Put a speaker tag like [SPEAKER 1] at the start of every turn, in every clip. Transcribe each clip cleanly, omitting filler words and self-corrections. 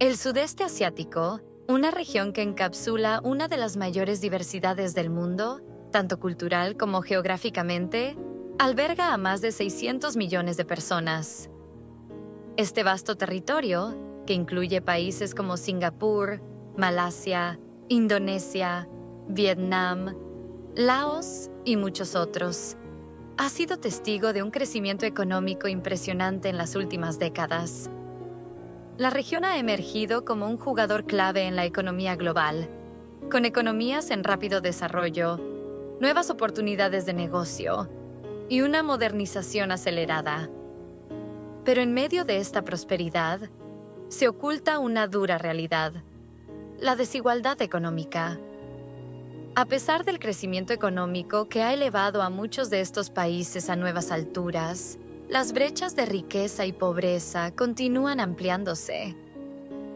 [SPEAKER 1] El sudeste asiático, una región que encapsula una de las mayores diversidades del mundo, tanto cultural como geográficamente, alberga a más de 600 millones de personas. Este vasto territorio, que incluye países como Singapur, Malasia, Indonesia, Vietnam, Laos y muchos otros, ha sido testigo de un crecimiento económico impresionante en las últimas décadas. La región ha emergido como un jugador clave en la economía global, con economías en rápido desarrollo, nuevas oportunidades de negocio y una modernización acelerada. Pero en medio de esta prosperidad, se oculta una dura realidad: la desigualdad económica. A pesar del crecimiento económico que ha elevado a muchos de estos países a nuevas alturas, las brechas de riqueza y pobreza continúan ampliándose.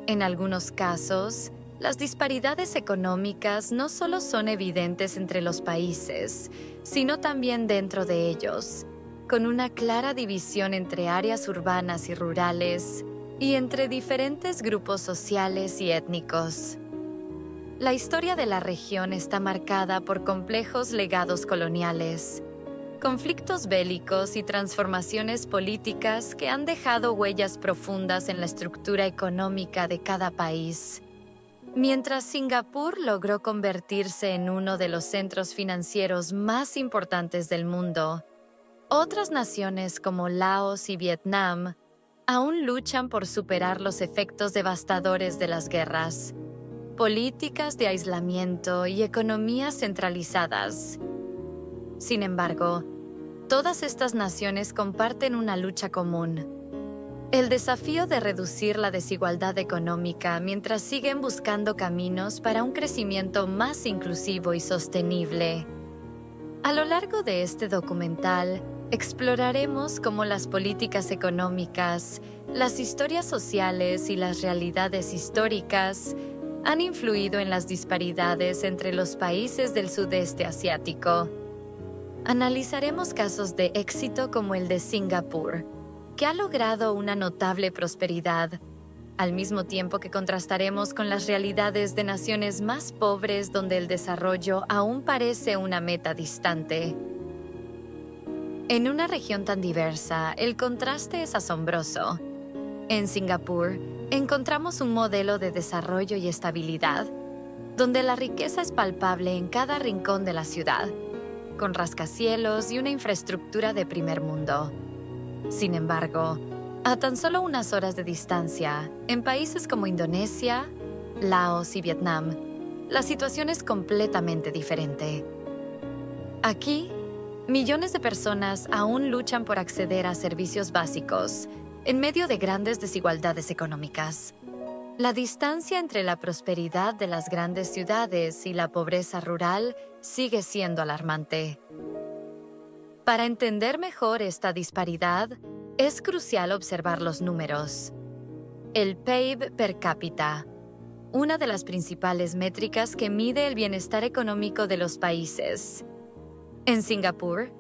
[SPEAKER 1] En algunos casos, las disparidades económicas no solo son evidentes entre los países, sino también dentro de ellos, con una clara división entre áreas urbanas y rurales y entre diferentes grupos sociales y étnicos. La historia de la región está marcada por complejos legados coloniales, conflictos bélicos y transformaciones políticas que han dejado huellas profundas en la estructura económica de cada país. Mientras Singapur logró convertirse en uno de los centros financieros más importantes del mundo, otras naciones como Laos y Vietnam aún luchan por superar los efectos devastadores de las guerras, políticas de aislamiento y economías centralizadas. Sin embargo, todas estas naciones comparten una lucha común: el desafío de reducir la desigualdad económica mientras siguen buscando caminos para un crecimiento más inclusivo y sostenible. A lo largo de este documental, exploraremos cómo las políticas económicas, las historias sociales y las realidades históricas han influido en las disparidades entre los países del sudeste asiático. Analizaremos casos de éxito como el de Singapur, que ha logrado una notable prosperidad, al mismo tiempo que contrastaremos con las realidades de naciones más pobres donde el desarrollo aún parece una meta distante. En una región tan diversa, el contraste es asombroso. En Singapur, encontramos un modelo de desarrollo y estabilidad, donde la riqueza es palpable en cada rincón de la ciudad, con rascacielos y una infraestructura de primer mundo. Sin embargo, a tan solo unas horas de distancia, en países como Indonesia, Laos y Vietnam, la situación es completamente diferente. Aquí, millones de personas aún luchan por acceder a servicios básicos en medio de grandes desigualdades económicas. La distancia entre la prosperidad de las grandes ciudades y la pobreza rural sigue siendo alarmante. Para entender mejor esta disparidad, es crucial observar los números. El PIB per cápita, una de las principales métricas que mide el bienestar económico de los países. En Singapur,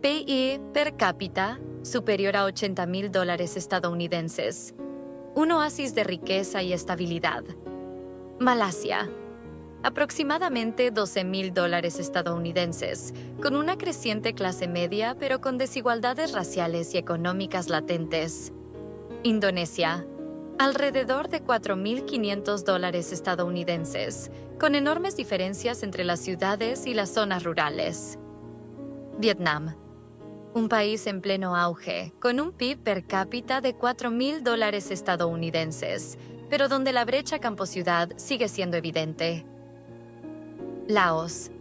[SPEAKER 1] PIB per cápita superior a $80,000 estadounidenses, un oasis de riqueza y estabilidad. Malasia, aproximadamente $12,000 estadounidenses, con una creciente clase media pero con desigualdades raciales y económicas latentes. Indonesia, alrededor de $4,500 estadounidenses, con enormes diferencias entre las ciudades y las zonas rurales. Vietnam, un país en pleno auge, con un PIB per cápita de $4,000 estadounidenses, pero donde la brecha campo-ciudad sigue siendo evidente. Laos,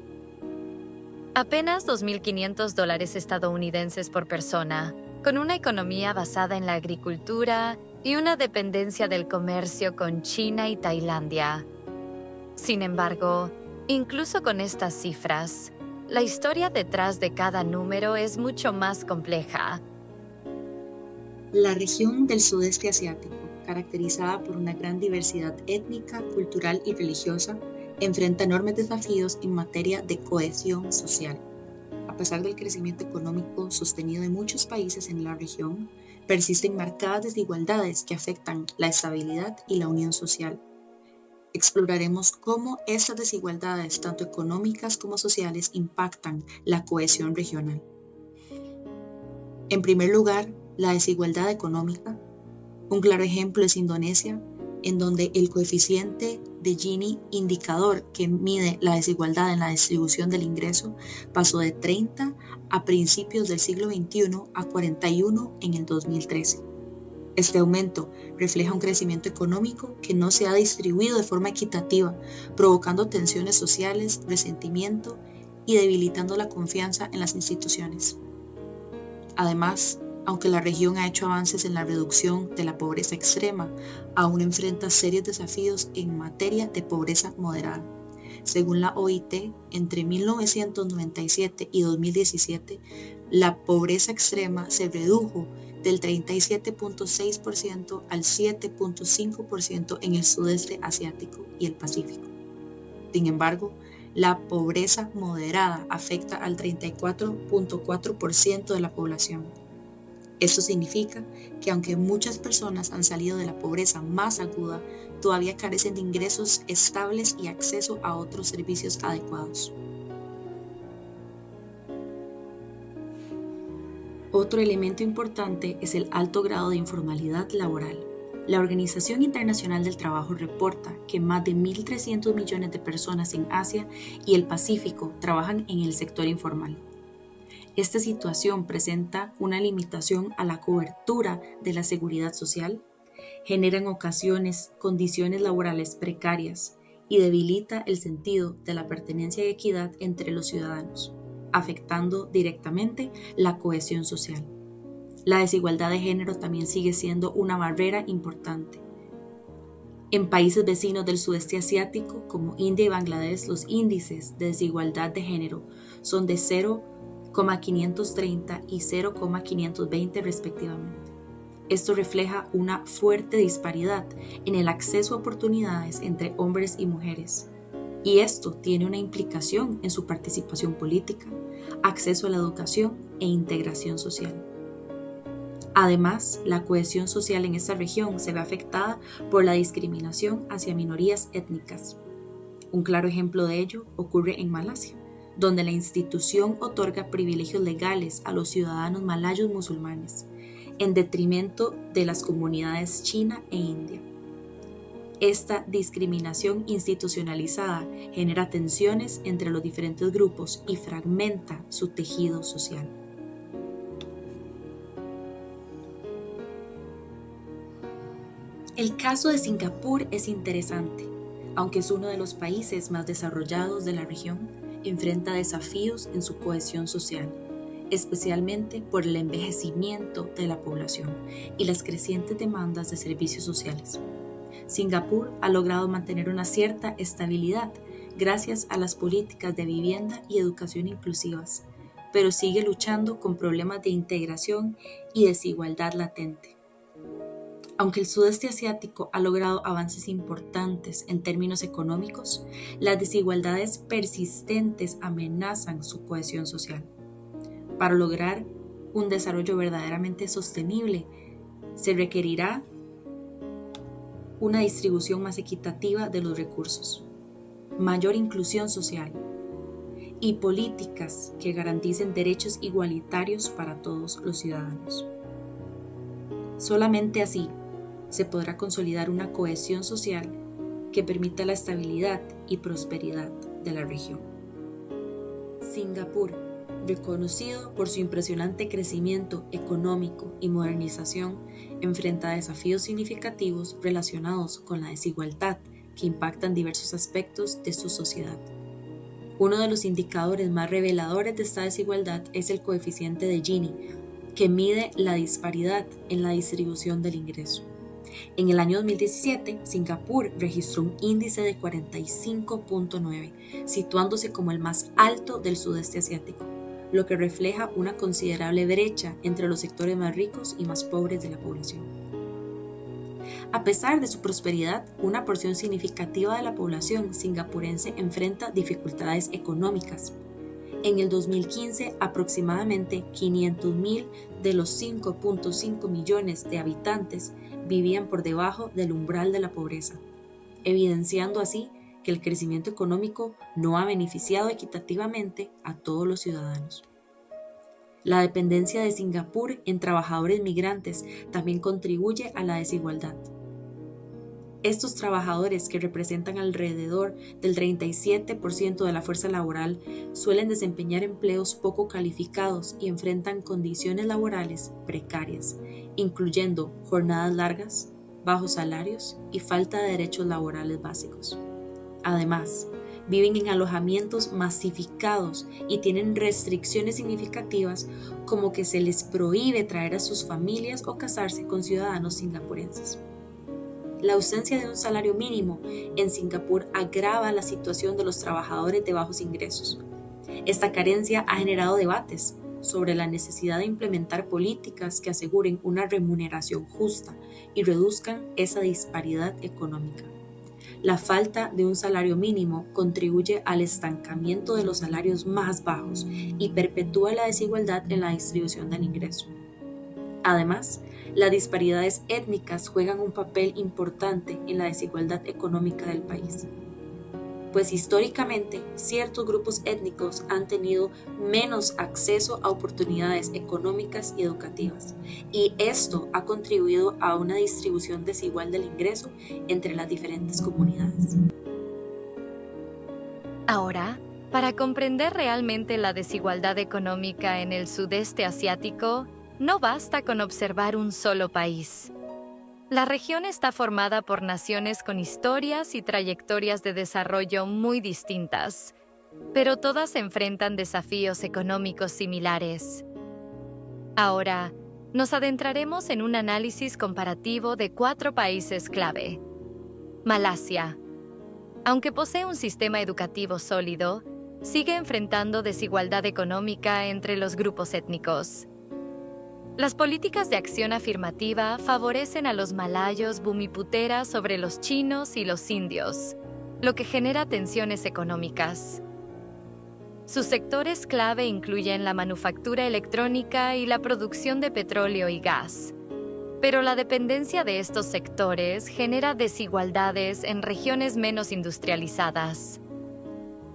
[SPEAKER 1] apenas $2,500 estadounidenses por persona, con una economía basada en la agricultura y una dependencia del comercio con China y Tailandia. Sin embargo, incluso con estas cifras, la historia detrás de cada número es mucho más compleja.
[SPEAKER 2] La región del sudeste asiático, caracterizada por una gran diversidad étnica, cultural y religiosa, enfrenta enormes desafíos en materia de cohesión social. A pesar del crecimiento económico sostenido de muchos países en la región, Persisten marcadas desigualdades que afectan la estabilidad y la unión social. Exploraremos cómo estas desigualdades, tanto económicas como sociales, impactan la cohesión regional. En primer lugar, la desigualdad económica. Un claro ejemplo es Indonesia, en donde el coeficiente de Gini, indicador que mide la desigualdad en la distribución del ingreso, pasó de 30 a principios del siglo XXI a 41 en el 2013. Este aumento refleja un crecimiento económico que no se ha distribuido de forma equitativa, provocando tensiones sociales, resentimiento y debilitando la confianza en las instituciones. Además, aunque la región ha hecho avances en la reducción de la pobreza extrema, aún enfrenta serios desafíos en materia de pobreza moderada. Según la OIT, entre 1997 y 2017, la pobreza extrema se redujo del 37.6% al 7.5% en el sudeste asiático y el Pacífico. Sin embargo, la pobreza moderada afecta al 34.4% de la población. Esto significa que aunque muchas personas han salido de la pobreza más aguda, todavía carecen de ingresos estables y acceso a otros servicios adecuados.
[SPEAKER 3] Otro elemento importante es el alto grado de informalidad laboral. La Organización Internacional del Trabajo reporta que más de 1.300 millones de personas en Asia y el Pacífico trabajan en el sector informal. Esta situación presenta una limitación a la cobertura de la seguridad social, genera en ocasiones condiciones laborales precarias y debilita el sentido de la pertenencia y equidad entre los ciudadanos, afectando directamente la cohesión social. La desigualdad de género también sigue siendo una barrera importante. En países vecinos del sudeste asiático, como India y Bangladesh, los índices de desigualdad de género son de 0,530 y 0,520 respectivamente. Esto refleja una fuerte disparidad en el acceso a oportunidades entre hombres y mujeres. Y esto tiene una implicación en su participación política, acceso a la educación e integración social. Además, la cohesión social en esta región se ve afectada por la discriminación hacia minorías étnicas. Un claro ejemplo de ello ocurre en Malasia, donde la institución otorga privilegios legales a los ciudadanos malayos musulmanes, en detrimento de las comunidades china e india. Esta discriminación institucionalizada genera tensiones entre los diferentes grupos y fragmenta su tejido social. El caso de Singapur es interesante. Aunque es uno de los países más desarrollados de la región, enfrenta desafíos en su cohesión social, especialmente por el envejecimiento de la población y las crecientes demandas de servicios sociales. Singapur ha logrado mantener una cierta estabilidad gracias a las políticas de vivienda y educación inclusivas, pero sigue luchando con problemas de integración y desigualdad latente. Aunque el sudeste asiático ha logrado avances importantes en términos económicos, las desigualdades persistentes amenazan su cohesión social. Para lograr un desarrollo verdaderamente sostenible, se requerirá una distribución más equitativa de los recursos, mayor inclusión social y políticas que garanticen derechos igualitarios para todos los ciudadanos. Solamente así se podrá consolidar una cohesión social que permita la estabilidad y prosperidad de la región. Singapur, reconocido por su impresionante crecimiento económico y modernización, enfrenta desafíos significativos relacionados con la desigualdad que impactan diversos aspectos de su sociedad. Uno de los indicadores más reveladores de esta desigualdad es el coeficiente de Gini, que mide la disparidad en la distribución del ingreso. En el año 2017, Singapur registró un índice de 45.9, situándose como el más alto del sudeste asiático, lo que refleja una considerable brecha entre los sectores más ricos y más pobres de la población. A pesar de su prosperidad, una porción significativa de la población singapurense enfrenta dificultades económicas. En el 2015, aproximadamente 500.000 de los 5.5 millones de habitantes vivían por debajo del umbral de la pobreza, evidenciando así que el crecimiento económico no ha beneficiado equitativamente a todos los ciudadanos. La dependencia de Singapur en trabajadores migrantes también contribuye a la desigualdad. Estos trabajadores, que representan alrededor del 37% de la fuerza laboral, suelen desempeñar empleos poco calificados y enfrentan condiciones laborales precarias, incluyendo jornadas largas, bajos salarios y falta de derechos laborales básicos. Además, viven en alojamientos masificados y tienen restricciones significativas, como que se les prohíbe traer a sus familias o casarse con ciudadanos singapurenses. La ausencia de un salario mínimo en Singapur agrava la situación de los trabajadores de bajos ingresos. Esta carencia ha generado debates sobre la necesidad de implementar políticas que aseguren una remuneración justa y reduzcan esa disparidad económica. La falta de un salario mínimo contribuye al estancamiento de los salarios más bajos y perpetúa la desigualdad en la distribución del ingreso. Además, las disparidades étnicas juegan un papel importante en la desigualdad económica del país, pues históricamente ciertos grupos étnicos han tenido menos acceso a oportunidades económicas y educativas, y esto ha contribuido a una distribución desigual del ingreso entre las diferentes comunidades.
[SPEAKER 1] Ahora, para comprender realmente la desigualdad económica en el sudeste asiático, no basta con observar un solo país. La región está formada por naciones con historias y trayectorias de desarrollo muy distintas, pero todas enfrentan desafíos económicos similares. Ahora, nos adentraremos en un análisis comparativo de 4 países clave. Malasia. Aunque posee un sistema educativo sólido, sigue enfrentando desigualdad económica entre los grupos étnicos. Las políticas de acción afirmativa favorecen a los malayos bumiputeras sobre los chinos y los indios, lo que genera tensiones económicas. Sus sectores clave incluyen la manufactura electrónica y la producción de petróleo y gas, pero la dependencia de estos sectores genera desigualdades en regiones menos industrializadas.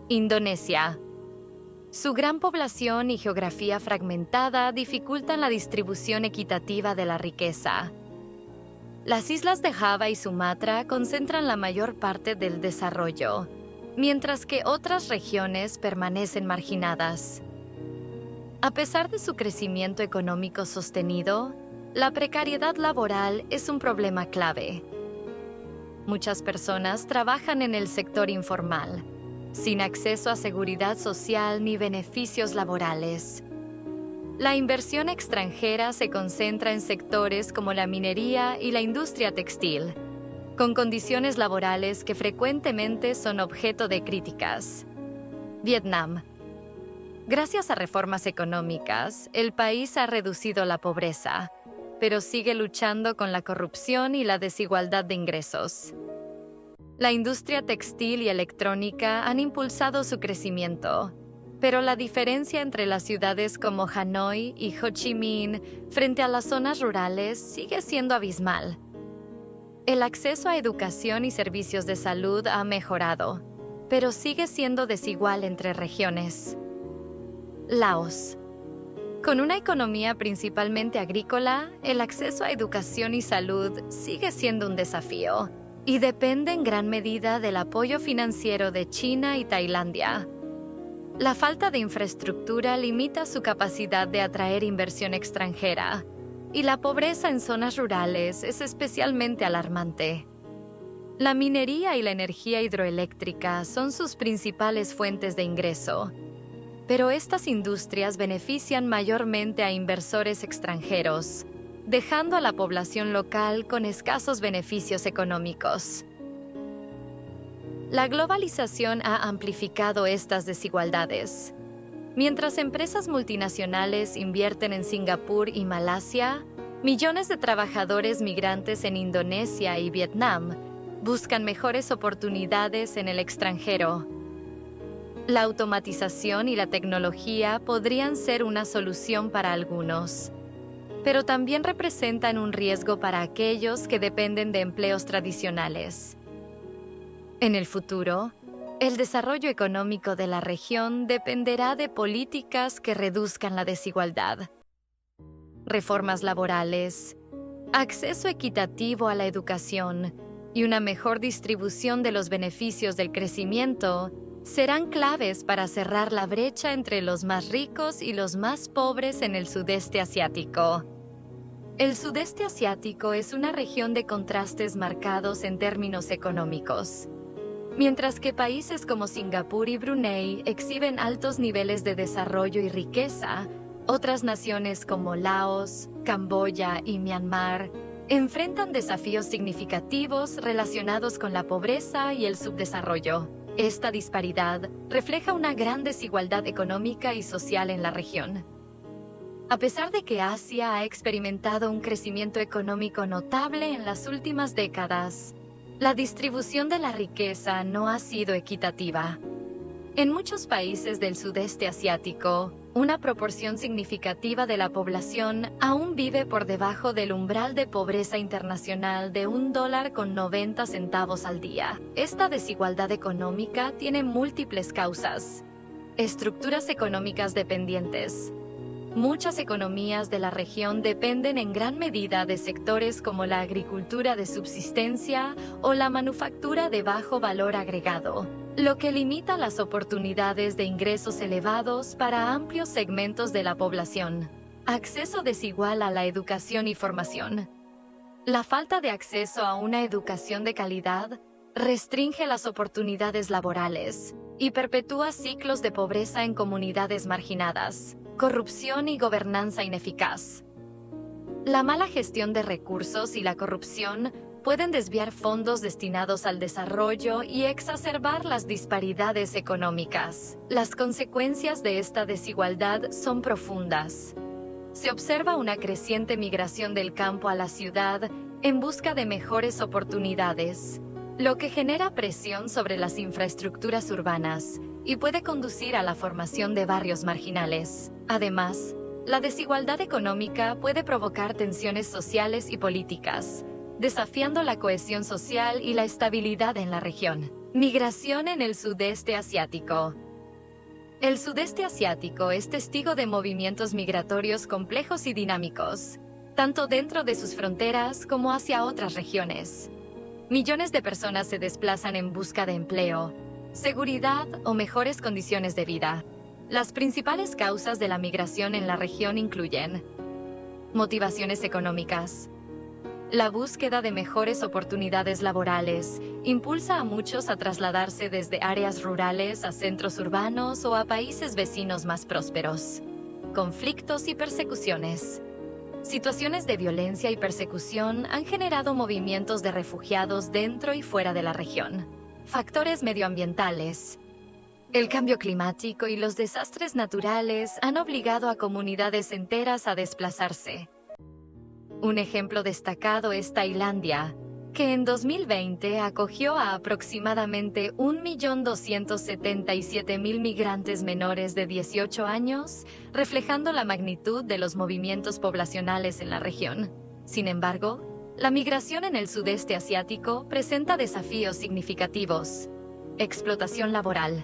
[SPEAKER 1] Indonesia. Su gran población y geografía fragmentada dificultan la distribución equitativa de la riqueza. Las islas de Java y Sumatra concentran la mayor parte del desarrollo, mientras que otras regiones permanecen marginadas. A pesar de su crecimiento económico sostenido, la precariedad laboral es un problema clave. Muchas personas trabajan en el sector informal, sin acceso a seguridad social ni beneficios laborales. La inversión extranjera se concentra en sectores como la minería y la industria textil, con condiciones laborales que frecuentemente son objeto de críticas. Vietnam. Gracias a reformas económicas, el país ha reducido la pobreza, pero sigue luchando con la corrupción y la desigualdad de ingresos. La industria textil y electrónica han impulsado su crecimiento, pero la diferencia entre las ciudades como Hanoi y Ho Chi Minh frente a las zonas rurales sigue siendo abismal. El acceso a educación y servicios de salud ha mejorado, pero sigue siendo desigual entre regiones. Laos. Con una economía principalmente agrícola, el acceso a educación y salud sigue siendo un desafío, y depende en gran medida del apoyo financiero de China y Tailandia. La falta de infraestructura limita su capacidad de atraer inversión extranjera, y la pobreza en zonas rurales es especialmente alarmante. La minería y la energía hidroeléctrica son sus principales fuentes de ingreso, pero estas industrias benefician mayormente a inversores extranjeros, dejando a la población local con escasos beneficios económicos. La globalización ha amplificado estas desigualdades. Mientras empresas multinacionales invierten en Singapur y Malasia, millones de trabajadores migrantes en Indonesia y Vietnam buscan mejores oportunidades en el extranjero. La automatización y la tecnología podrían ser una solución para algunos, pero también representan un riesgo para aquellos que dependen de empleos tradicionales. En el futuro, el desarrollo económico de la región dependerá de políticas que reduzcan la desigualdad, reformas laborales, acceso equitativo a la educación y una mejor distribución de los beneficios del crecimiento serán claves para cerrar la brecha entre los más ricos y los más pobres en el sudeste asiático. El sudeste asiático es una región de contrastes marcados en términos económicos. Mientras que países como Singapur y Brunei exhiben altos niveles de desarrollo y riqueza, otras naciones como Laos, Camboya y Myanmar enfrentan desafíos significativos relacionados con la pobreza y el subdesarrollo. Esta disparidad refleja una gran desigualdad económica y social en la región. A pesar de que Asia ha experimentado un crecimiento económico notable en las últimas décadas, la distribución de la riqueza no ha sido equitativa. En muchos países del sudeste asiático, una proporción significativa de la población aún vive por debajo del umbral de pobreza internacional de $1.90 al día. Esta desigualdad económica tiene múltiples causas. Estructuras económicas dependientes. Muchas economías de la región dependen en gran medida de sectores como la agricultura de subsistencia o la manufactura de bajo valor agregado, lo que limita las oportunidades de ingresos elevados para amplios segmentos de la población. Acceso desigual a la educación y formación. La falta de acceso a una educación de calidad restringe las oportunidades laborales y perpetúa ciclos de pobreza en comunidades marginadas. Corrupción y gobernanza ineficaz. La mala gestión de recursos y la corrupción pueden desviar fondos destinados al desarrollo y exacerbar las disparidades económicas. Las consecuencias de esta desigualdad son profundas. Se observa una creciente migración del campo a la ciudad en busca de mejores oportunidades, lo que genera presión sobre las infraestructuras urbanas y puede conducir a la formación de barrios marginales. Además, la desigualdad económica puede provocar tensiones sociales y políticas, desafiando la cohesión social y la estabilidad en la región. Migración en el sudeste asiático. El sudeste asiático es testigo de movimientos migratorios complejos y dinámicos, tanto dentro de sus fronteras como hacia otras regiones. Millones de personas se desplazan en busca de empleo, seguridad o mejores condiciones de vida. Las principales causas de la migración en la región incluyen motivaciones económicas. La búsqueda de mejores oportunidades laborales impulsa a muchos a trasladarse desde áreas rurales a centros urbanos o a países vecinos más prósperos. Conflictos y persecuciones. Situaciones de violencia y persecución han generado movimientos de refugiados dentro y fuera de la región. Factores medioambientales. El cambio climático y los desastres naturales han obligado a comunidades enteras a desplazarse. Un ejemplo destacado es Tailandia, que en 2020 acogió a aproximadamente 1.277.000 migrantes menores de 18 años, reflejando la magnitud de los movimientos poblacionales en la región. Sin embargo, la migración en el sudeste asiático presenta desafíos significativos. Explotación laboral.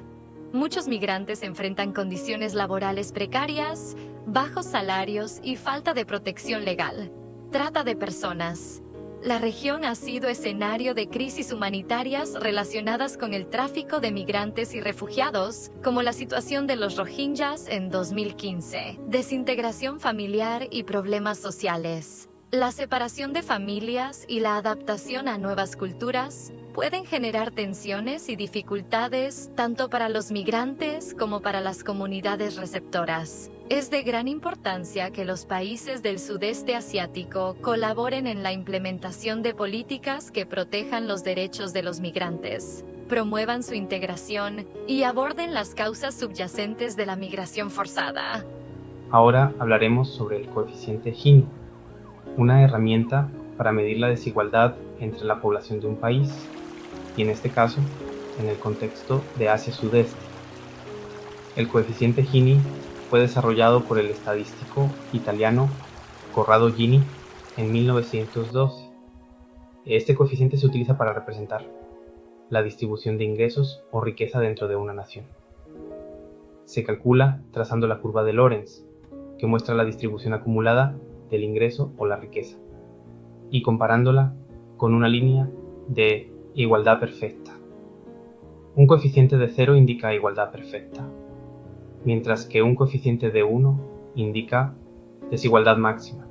[SPEAKER 1] Muchos migrantes enfrentan condiciones laborales precarias, bajos salarios y falta de protección legal. Trata de personas. La región ha sido escenario de crisis humanitarias relacionadas con el tráfico de migrantes y refugiados, como la situación de los Rohingyas en 2015, desintegración familiar y problemas sociales. La separación de familias y la adaptación a nuevas culturas pueden generar tensiones y dificultades tanto para los migrantes como para las comunidades receptoras. Es de gran importancia que los países del sudeste asiático colaboren en la implementación de políticas que protejan los derechos de los migrantes, promuevan su integración y aborden las causas subyacentes de la migración forzada.
[SPEAKER 4] Ahora hablaremos sobre el coeficiente Gini, una herramienta para medir la desigualdad entre la población de un país, y en este caso, en el contexto de Asia Sudeste. El coeficiente Gini fue desarrollado por el estadístico italiano Corrado Gini en 1912. Este coeficiente se utiliza para representar la distribución de ingresos o riqueza dentro de una nación. Se calcula trazando la curva de Lorenz, que muestra la distribución acumulada del ingreso o la riqueza, y comparándola con una línea de igualdad perfecta. Un coeficiente de 0 indica igualdad perfecta, mientras que un coeficiente de 1 indica desigualdad máxima.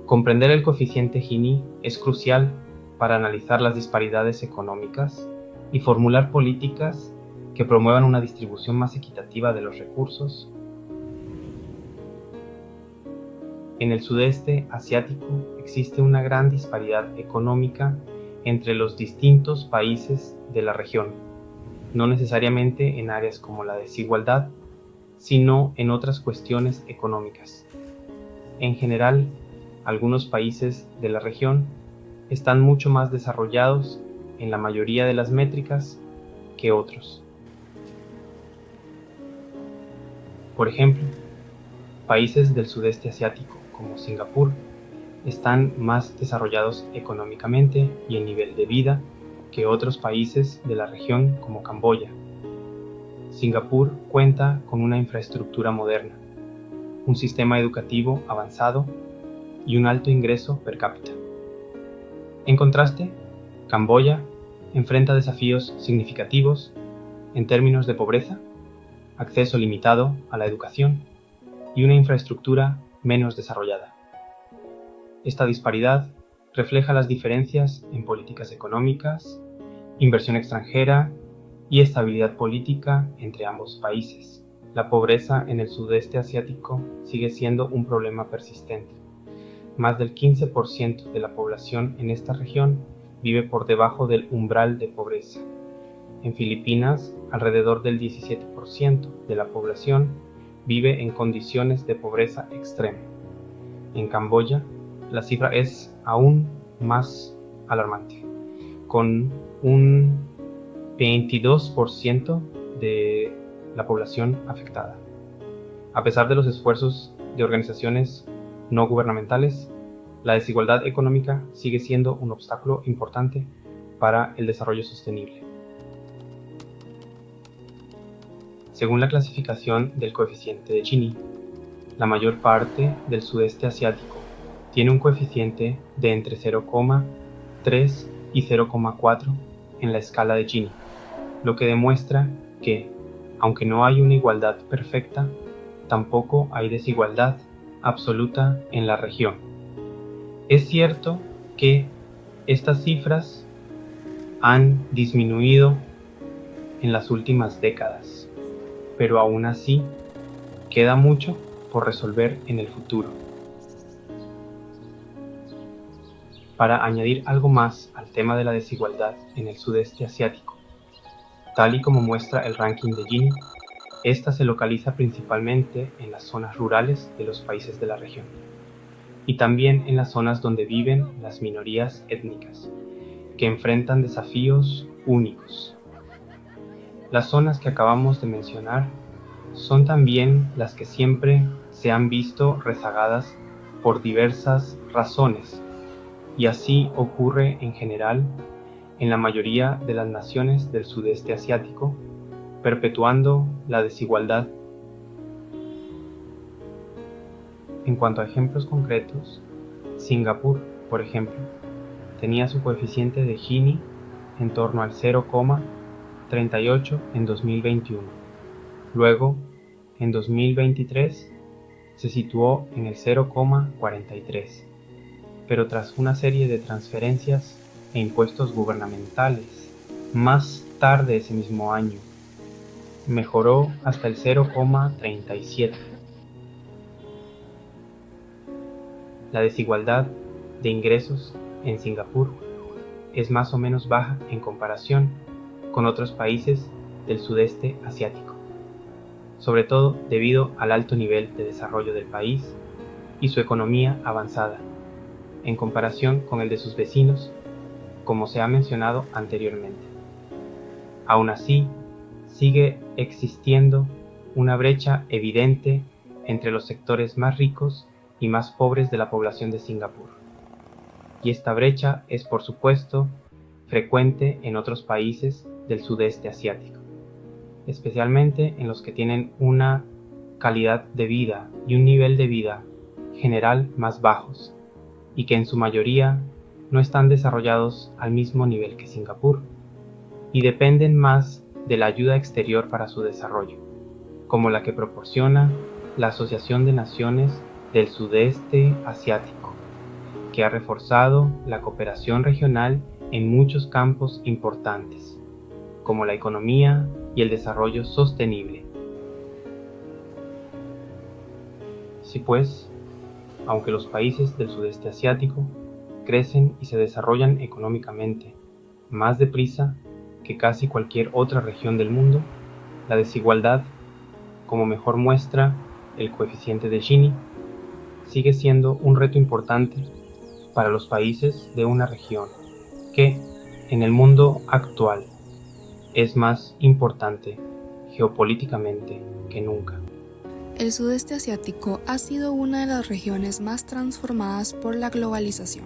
[SPEAKER 4] Comprender el coeficiente Gini es crucial para analizar las disparidades económicas y formular políticas que promuevan una distribución más equitativa de los recursos. En el sudeste asiático existe una gran disparidad económica entre los distintos países de la región, no necesariamente en áreas como la desigualdad, sino en otras cuestiones económicas. En general, algunos países de la región están mucho más desarrollados en la mayoría de las métricas que otros. Por ejemplo, países del sudeste asiático como Singapur están más desarrollados económicamente y en nivel de vida que otros países de la región como Camboya. Singapur cuenta con una infraestructura moderna, un sistema educativo avanzado y un alto ingreso per cápita. En contraste, Camboya enfrenta desafíos significativos en términos de pobreza, acceso limitado a la educación y una infraestructura menos desarrollada. Esta disparidad refleja las diferencias en políticas económicas, inversión extranjera y estabilidad política entre ambos países. La pobreza en el sudeste asiático sigue siendo un problema persistente. Más del 15% de la población en esta región vive por debajo del umbral de pobreza. En Filipinas, alrededor del 17% de la población vive en condiciones de pobreza extrema. En Camboya, la cifra es aún más alarmante, con un 22% de la población afectada. A pesar de los esfuerzos de organizaciones no gubernamentales, la desigualdad económica sigue siendo un obstáculo importante para el desarrollo sostenible. Según la clasificación del coeficiente de Gini, la mayor parte del sudeste asiático tiene un coeficiente de entre 0,3 y 0,4 en la escala de Gini, lo que demuestra que, aunque no hay una igualdad perfecta, tampoco hay desigualdad absoluta en la región. Es cierto que estas cifras han disminuido en las últimas décadas, pero aún así queda mucho por resolver en el futuro. Para añadir algo más al tema de la desigualdad en el sudeste asiático, tal y como muestra el ranking de Gini, esta se localiza principalmente en las zonas rurales de los países de la región, y también en las zonas donde viven las minorías étnicas, que enfrentan desafíos únicos. Las zonas que acabamos de mencionar son también las que siempre se han visto rezagadas por diversas razones, y así ocurre en general en la mayoría de las naciones del sudeste asiático, perpetuando la desigualdad. En cuanto a ejemplos concretos, Singapur, por ejemplo, tenía su coeficiente de Gini en torno al 0,38 en 2021. Luego, en 2023, se situó en el 0,43, pero tras una serie de transferencias e impuestos gubernamentales, más tarde ese mismo año, mejoró hasta el 0,37. La desigualdad de ingresos en Singapur es más o menos baja en comparación con otros países del sudeste asiático, sobre todo debido al alto nivel de desarrollo del país y su economía avanzada, en comparación con el de sus vecinos, como se ha mencionado anteriormente. Aún así, sigue existiendo una brecha evidente entre los sectores más ricos y más pobres de la población de Singapur. Y esta brecha es, por supuesto, frecuente en otros países del sudeste asiático, especialmente en los que tienen una calidad de vida y un nivel de vida general más bajos, y que en su mayoría no están desarrollados al mismo nivel que Singapur, y dependen más de la ayuda exterior para su desarrollo, como la que proporciona la Asociación de Naciones del Sudeste Asiático, que ha reforzado la cooperación regional en muchos campos importantes, como la economía y el desarrollo sostenible. Sí, pues, aunque los países del sudeste asiático crecen y se desarrollan económicamente más deprisa que casi cualquier otra región del mundo, la desigualdad, como mejor muestra el coeficiente de Gini, sigue siendo un reto importante para los países de una región que, en el mundo actual, es más importante geopolíticamente que nunca.
[SPEAKER 5] El sudeste asiático ha sido una de las regiones más transformadas por la globalización.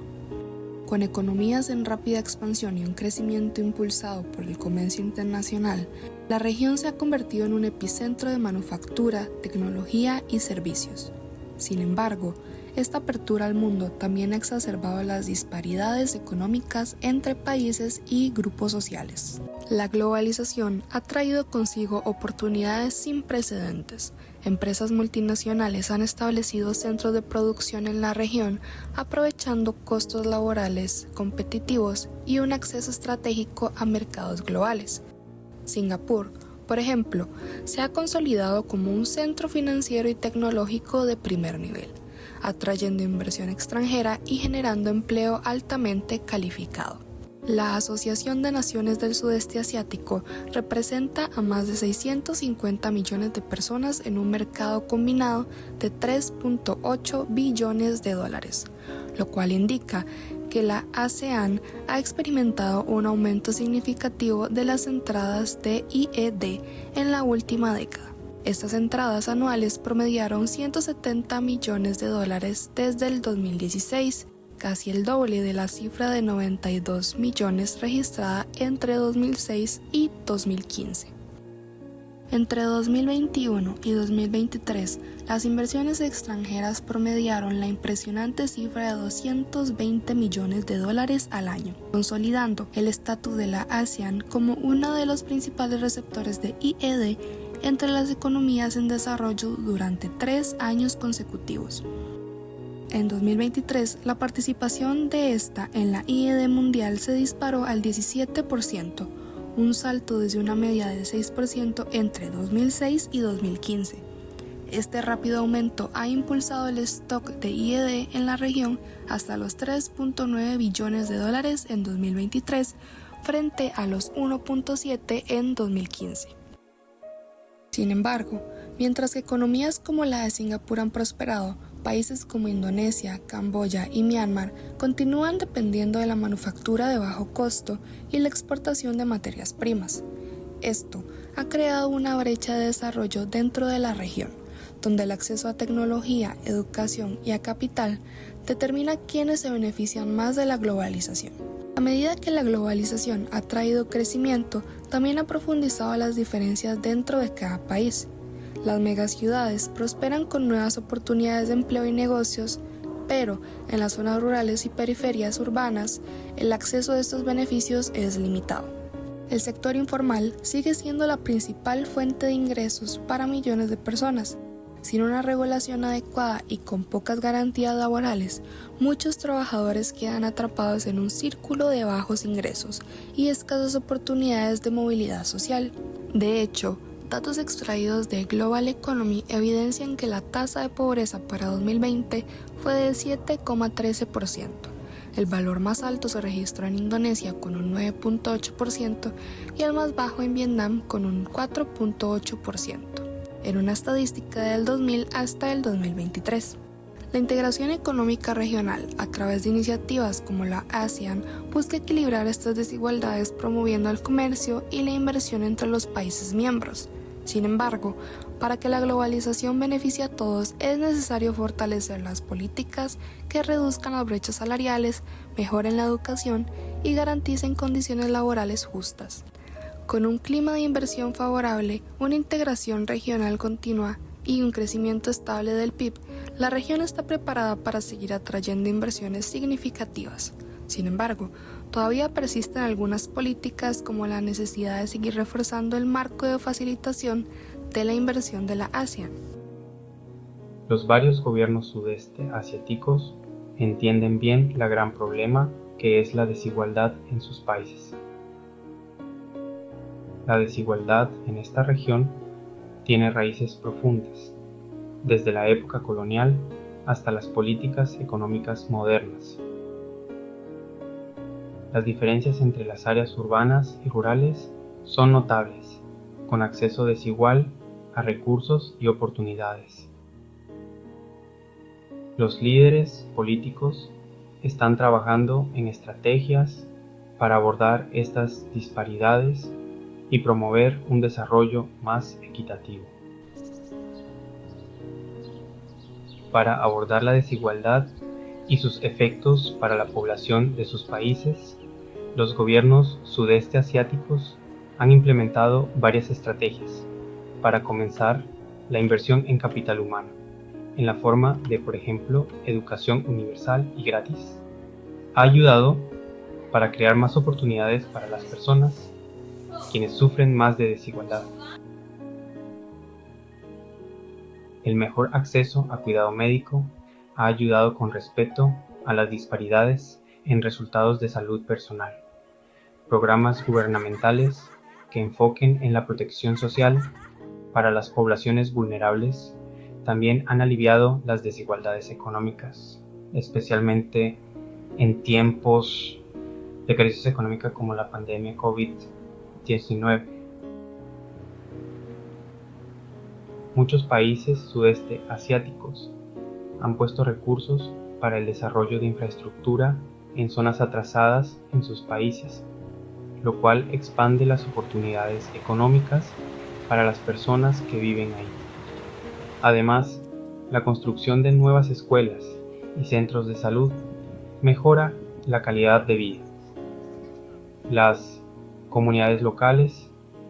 [SPEAKER 5] Con economías en rápida expansión y un crecimiento impulsado por el comercio internacional, la región se ha convertido en un epicentro de manufactura, tecnología y servicios. Sin embargo, esta apertura al mundo también ha exacerbado las disparidades económicas entre países y grupos sociales. La globalización ha traído consigo oportunidades sin precedentes. Empresas multinacionales han establecido centros de producción en la región, aprovechando costos laborales competitivos y un acceso estratégico a mercados globales. Singapur, por ejemplo, se ha consolidado como un centro financiero y tecnológico de primer nivel, atrayendo inversión extranjera y generando empleo altamente calificado. La Asociación de Naciones del Sudeste Asiático representa a más de 650 millones de personas en un mercado combinado de 3.8 billones de dólares, lo cual indica que la ASEAN ha experimentado un aumento significativo de las entradas de IED en la última década. Estas entradas anuales promediaron 170 millones de dólares desde el 2016, casi el doble de la cifra de 92 millones registrada entre 2006 y 2015. Entre 2021 y 2023, las inversiones extranjeras promediaron la impresionante cifra de 220 millones de dólares al año, consolidando el estatus de la ASEAN como uno de los principales receptores de IED entre las economías en desarrollo durante 3 años consecutivos. En 2023, la participación de esta en la IED mundial se disparó al 17%, un salto desde una media de 6% entre 2006 y 2015. Este rápido aumento ha impulsado el stock de IED en la región hasta los 3.9 billones de dólares en 2023, frente a los 1.7 en 2015. Sin embargo, mientras que economías como la de Singapur han prosperado, países como Indonesia, Camboya y Myanmar continúan dependiendo de la manufactura de bajo costo y la exportación de materias primas. Esto ha creado una brecha de desarrollo dentro de la región, donde el acceso a tecnología, educación y a capital determina quiénes se benefician más de la globalización. A medida que la globalización ha traído crecimiento, también ha profundizado las diferencias dentro de cada país. Las megaciudades prosperan con nuevas oportunidades de empleo y negocios, pero en las zonas rurales y periferias urbanas, el acceso a estos beneficios es limitado. El sector informal sigue siendo la principal fuente de ingresos para millones de personas. Sin una regulación adecuada y con pocas garantías laborales, muchos trabajadores quedan atrapados en un círculo de bajos ingresos y escasas oportunidades de movilidad social. De hecho, datos extraídos de Global Economy evidencian que la tasa de pobreza para 2020 fue de 7,13%. El valor más alto se registró en Indonesia con un 9.8% y el más bajo en Vietnam con un 4.8%, en una estadística del 2000 hasta el 2023. La integración económica regional a través de iniciativas como la ASEAN busca equilibrar estas desigualdades promoviendo el comercio y la inversión entre los países miembros. Sin embargo, para que la globalización beneficie a todos es necesario fortalecer las políticas que reduzcan las brechas salariales, mejoren la educación y garanticen condiciones laborales justas. Con un clima de inversión favorable, una integración regional continua y un crecimiento estable del PIB, la región está preparada para seguir atrayendo inversiones significativas. Sin embargo, todavía persisten algunas políticas como la necesidad de seguir reforzando el marco de facilitación de la inversión de la ASEAN.
[SPEAKER 4] Los varios gobiernos sudeste asiáticos entienden bien la gran problema que es la desigualdad en sus países. La desigualdad en esta región tiene raíces profundas, desde la época colonial hasta las políticas económicas modernas. Las diferencias entre las áreas urbanas y rurales son notables, con acceso desigual a recursos y oportunidades. Los líderes políticos están trabajando en estrategias para abordar estas disparidades y promover un desarrollo más equitativo. Para abordar la desigualdad y sus efectos para la población de sus países, los gobiernos sudeste asiáticos han implementado varias estrategias para comenzar la inversión en capital humano, en la forma de, por ejemplo, educación universal y gratis. Ha ayudado para crear más oportunidades para las personas quienes sufren más de desigualdad. El mejor acceso a cuidado médico ha ayudado con respecto a las disparidades en resultados de salud personal. Programas gubernamentales que enfoquen en la protección social para las poblaciones vulnerables también han aliviado las desigualdades económicas, especialmente en tiempos de crisis económica como la pandemia COVID-19. Muchos países sudeste asiáticos han puesto recursos para el desarrollo de infraestructura en zonas atrasadas en sus países, lo cual expande las oportunidades económicas para las personas que viven ahí. Además, la construcción de nuevas escuelas y centros de salud mejora la calidad de vida. Las comunidades locales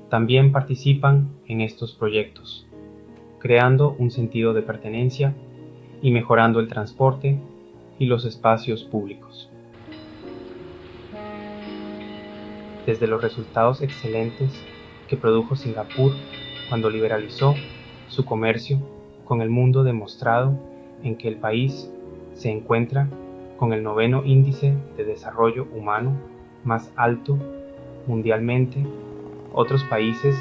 [SPEAKER 4] también participan en estos proyectos, creando un sentido de pertenencia y mejorando el transporte y los espacios públicos. Desde los resultados excelentes que produjo Singapur cuando liberalizó su comercio con el mundo, demostrado en que el país se encuentra con el 9º índice de desarrollo humano más alto mundialmente, otros países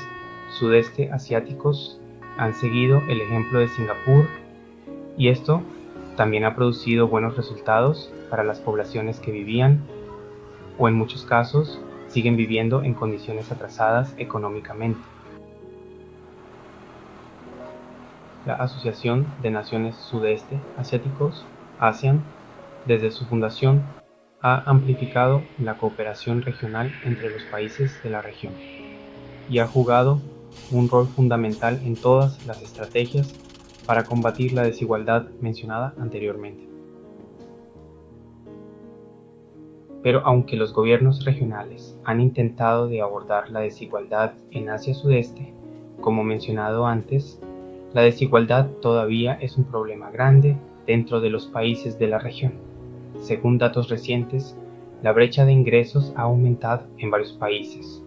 [SPEAKER 4] sudeste asiáticos han seguido el ejemplo de Singapur, y esto también ha producido buenos resultados para las poblaciones que vivían, o en muchos casos, siguen viviendo en condiciones atrasadas económicamente. La Asociación de Naciones Sudeste Asiáticos, ASEAN, desde su fundación, ha amplificado la cooperación regional entre los países de la región y ha jugado un rol fundamental en todas las estrategias para combatir la desigualdad mencionada anteriormente. Pero aunque los gobiernos regionales han intentado de abordar la desigualdad en Asia Sudeste, como mencionado antes, la desigualdad todavía es un problema grande dentro de los países de la región. Según datos recientes, la brecha de ingresos ha aumentado en varios países,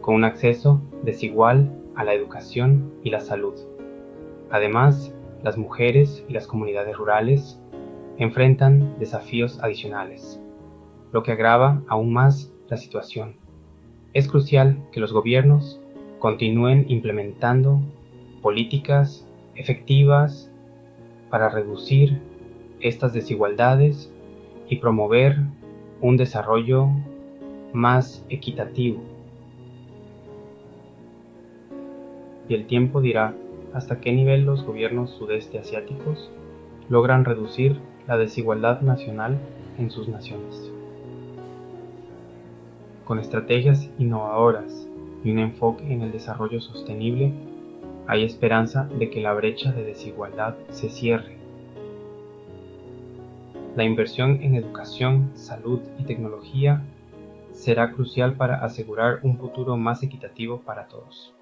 [SPEAKER 4] con un acceso desigual a la educación y la salud. Además, las mujeres y las comunidades rurales enfrentan desafíos adicionales, lo que agrava aún más la situación. Es crucial que los gobiernos continúen implementando políticas efectivas para reducir estas desigualdades y promover un desarrollo más equitativo. Y el tiempo dirá hasta qué nivel los gobiernos sudeste asiáticos logran reducir la desigualdad nacional en sus naciones. Con estrategias innovadoras y un enfoque en el desarrollo sostenible, hay esperanza de que la brecha de desigualdad se cierre. La inversión en educación, salud y tecnología será crucial para asegurar un futuro más equitativo para todos.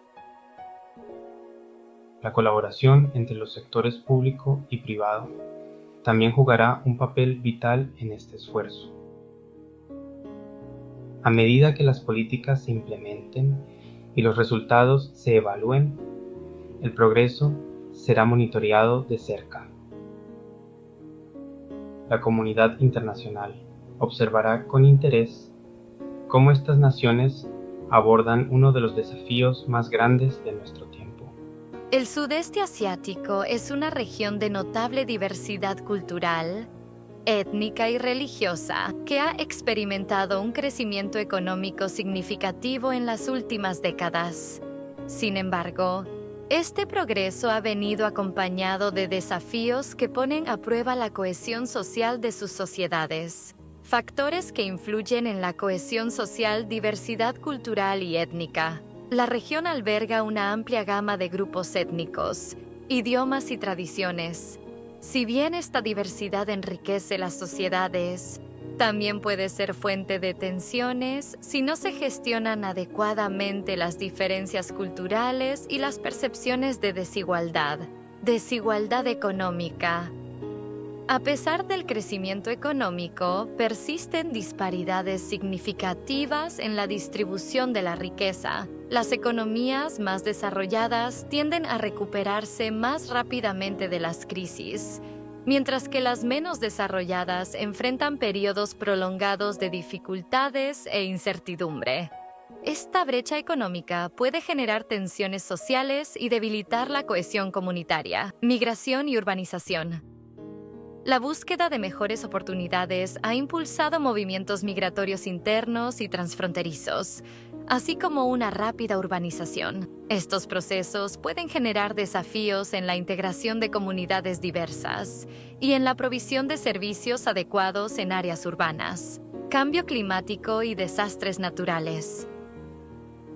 [SPEAKER 4] La colaboración entre los sectores público y privado también jugará un papel vital en este esfuerzo. A medida que las políticas se implementen y los resultados se evalúen, el progreso será monitoreado de cerca. La comunidad internacional observará con interés cómo estas naciones abordan uno de los desafíos más grandes de nuestro tiempo.
[SPEAKER 1] El sudeste asiático es una región de notable diversidad cultural, étnica y religiosa que ha experimentado un crecimiento económico significativo en las últimas décadas. Sin embargo, este progreso ha venido acompañado de desafíos que ponen a prueba la cohesión social de sus sociedades. Factores que influyen en la cohesión social, diversidad cultural y étnica. La región alberga una amplia gama de grupos étnicos, idiomas y tradiciones. Si bien esta diversidad enriquece las sociedades, también puede ser fuente de tensiones si no se gestionan adecuadamente las diferencias culturales y las percepciones de desigualdad. Desigualdad económica. A pesar del crecimiento económico, persisten disparidades significativas en la distribución de la riqueza. Las economías más desarrolladas tienden a recuperarse más rápidamente de las crisis, mientras que las menos desarrolladas enfrentan periodos prolongados de dificultades e incertidumbre. Esta brecha económica puede generar tensiones sociales y debilitar la cohesión comunitaria. Migración y urbanización. La búsqueda de mejores oportunidades ha impulsado movimientos migratorios internos y transfronterizos, así como una rápida urbanización. Estos procesos pueden generar desafíos en la integración de comunidades diversas y en la provisión de servicios adecuados en áreas urbanas. Cambio climático y desastres naturales.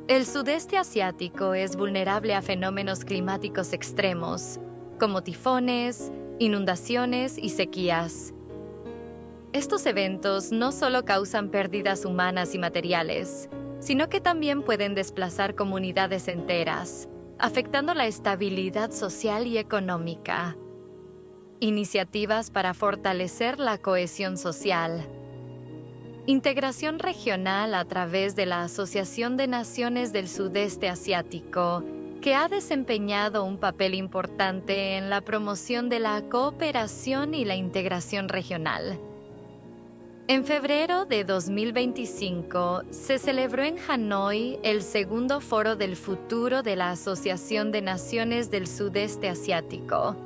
[SPEAKER 1] El sudeste asiático es vulnerable a fenómenos climáticos extremos, como tifones, inundaciones y sequías. Estos eventos no solo causan pérdidas humanas y materiales, sino que también pueden desplazar comunidades enteras, afectando la estabilidad social y económica. Iniciativas para fortalecer la cohesión social. Integración regional a través de la Asociación de Naciones del Sudeste Asiático, que ha desempeñado un papel importante en la promoción de la cooperación y la integración regional. En febrero de 2025 se celebró en Hanoi el segundo Foro del Futuro de la Asociación de Naciones del Sudeste Asiático,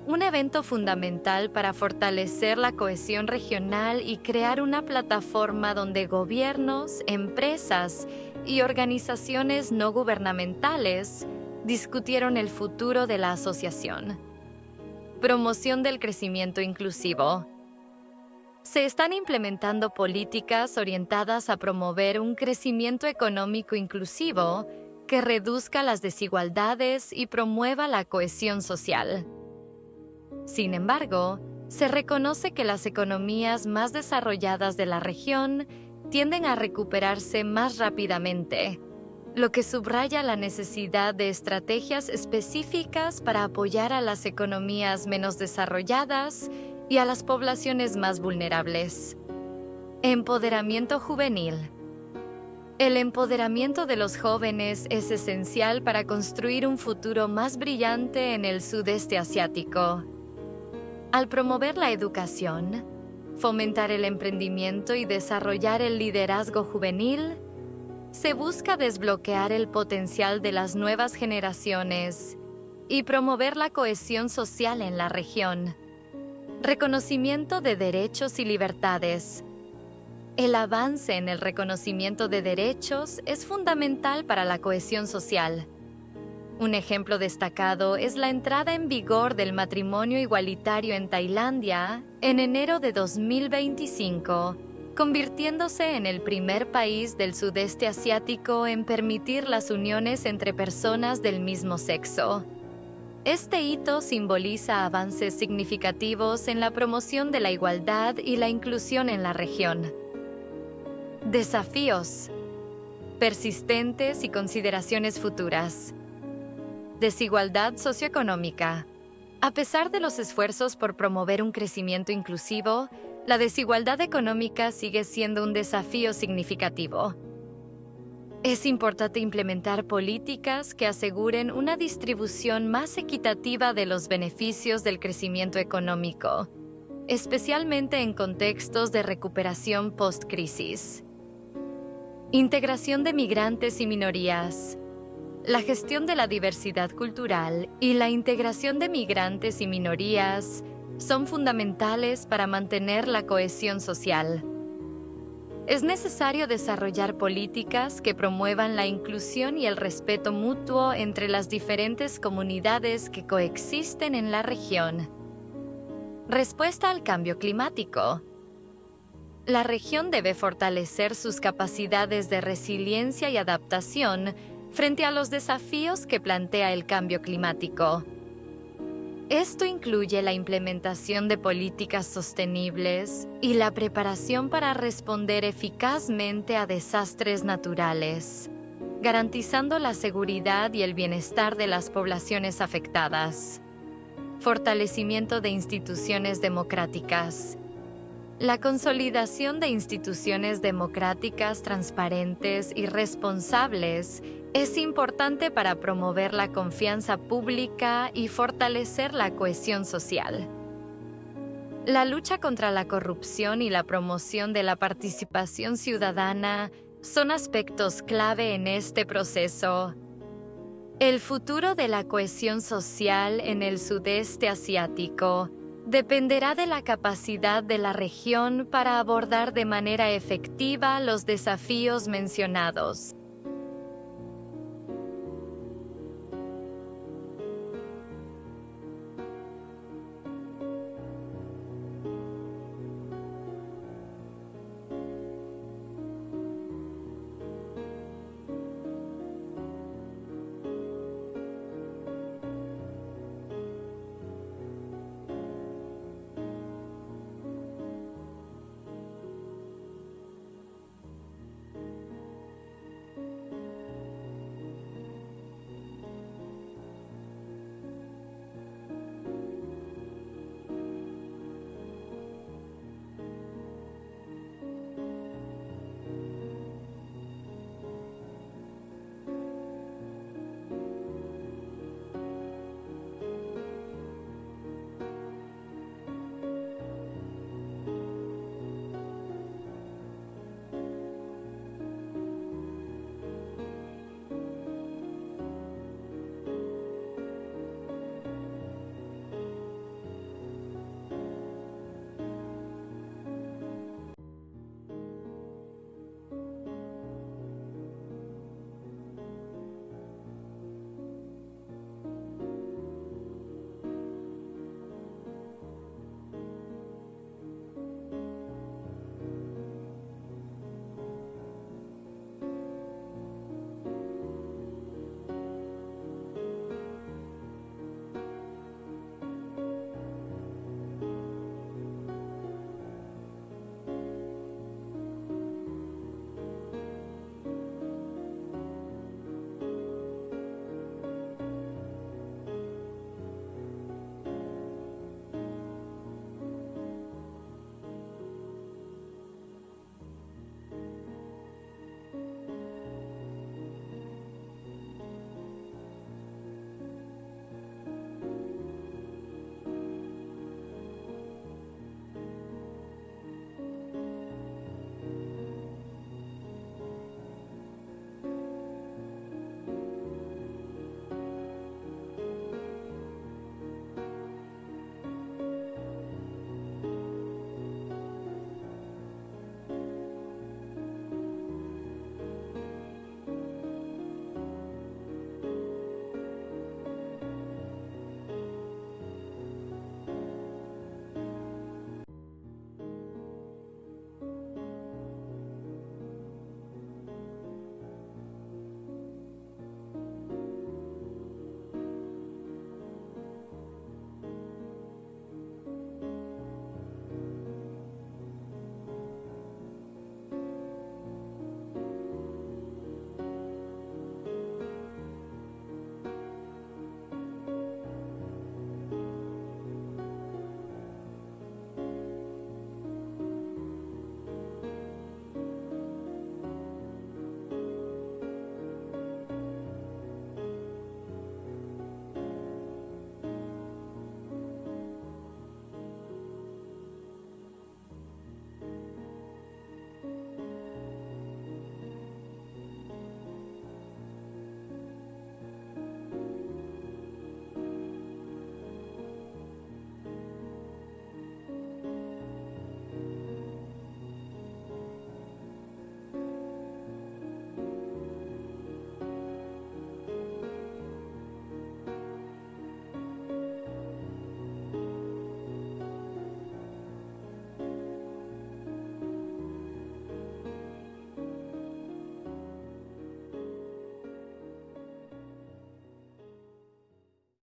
[SPEAKER 1] un evento fundamental para fortalecer la cohesión regional y crear una plataforma donde gobiernos, empresas y organizaciones no gubernamentales discutieron el futuro de la asociación. Promoción del crecimiento inclusivo. Se están implementando políticas orientadas a promover un crecimiento económico inclusivo que reduzca las desigualdades y promueva la cohesión social. Sin embargo, se reconoce que las economías más desarrolladas de la región tienden a recuperarse más rápidamente, lo que subraya la necesidad de estrategias específicas para apoyar a las economías menos desarrolladas y a las poblaciones más vulnerables. Empoderamiento juvenil. El empoderamiento de los jóvenes es esencial para construir un futuro más brillante en el sudeste asiático. Al promover la educación, fomentar el emprendimiento y desarrollar el liderazgo juvenil, se busca desbloquear el potencial de las nuevas generaciones y promover la cohesión social en la región. Reconocimiento de derechos y libertades. El avance en el reconocimiento de derechos es fundamental para la cohesión social. Un ejemplo destacado es la entrada en vigor del matrimonio igualitario en Tailandia en enero de 2025 convirtiéndose en el primer país del sudeste asiático en permitir las uniones entre personas del mismo sexo. Este hito simboliza avances significativos en la promoción de la igualdad y la inclusión en la región. Desafíos persistentes y consideraciones futuras. Desigualdad socioeconómica. A pesar de los esfuerzos por promover un crecimiento inclusivo, la desigualdad económica sigue siendo un desafío significativo. Es importante implementar políticas que aseguren una distribución más equitativa de los beneficios del crecimiento económico, especialmente en contextos de recuperación post-crisis. Integración de migrantes y minorías. La gestión de la diversidad cultural y la integración de migrantes y minorías son fundamentales para mantener la cohesión social. Es necesario desarrollar políticas que promuevan la inclusión y el respeto mutuo entre las diferentes comunidades que coexisten en la región. Respuesta al cambio climático. La región debe fortalecer sus capacidades de resiliencia y adaptación frente a los desafíos que plantea el cambio climático. Esto incluye la implementación de políticas sostenibles y la preparación para responder eficazmente a desastres naturales, garantizando la seguridad y el bienestar de las poblaciones afectadas. Fortalecimiento de instituciones democráticas. La consolidación de instituciones democráticas transparentes y responsables es importante para promover la confianza pública y fortalecer la cohesión social. La lucha contra la corrupción y la promoción de la participación ciudadana son aspectos clave en este proceso. El futuro de la cohesión social en el sudeste asiático dependerá de la capacidad de la región para abordar de manera efectiva los desafíos mencionados.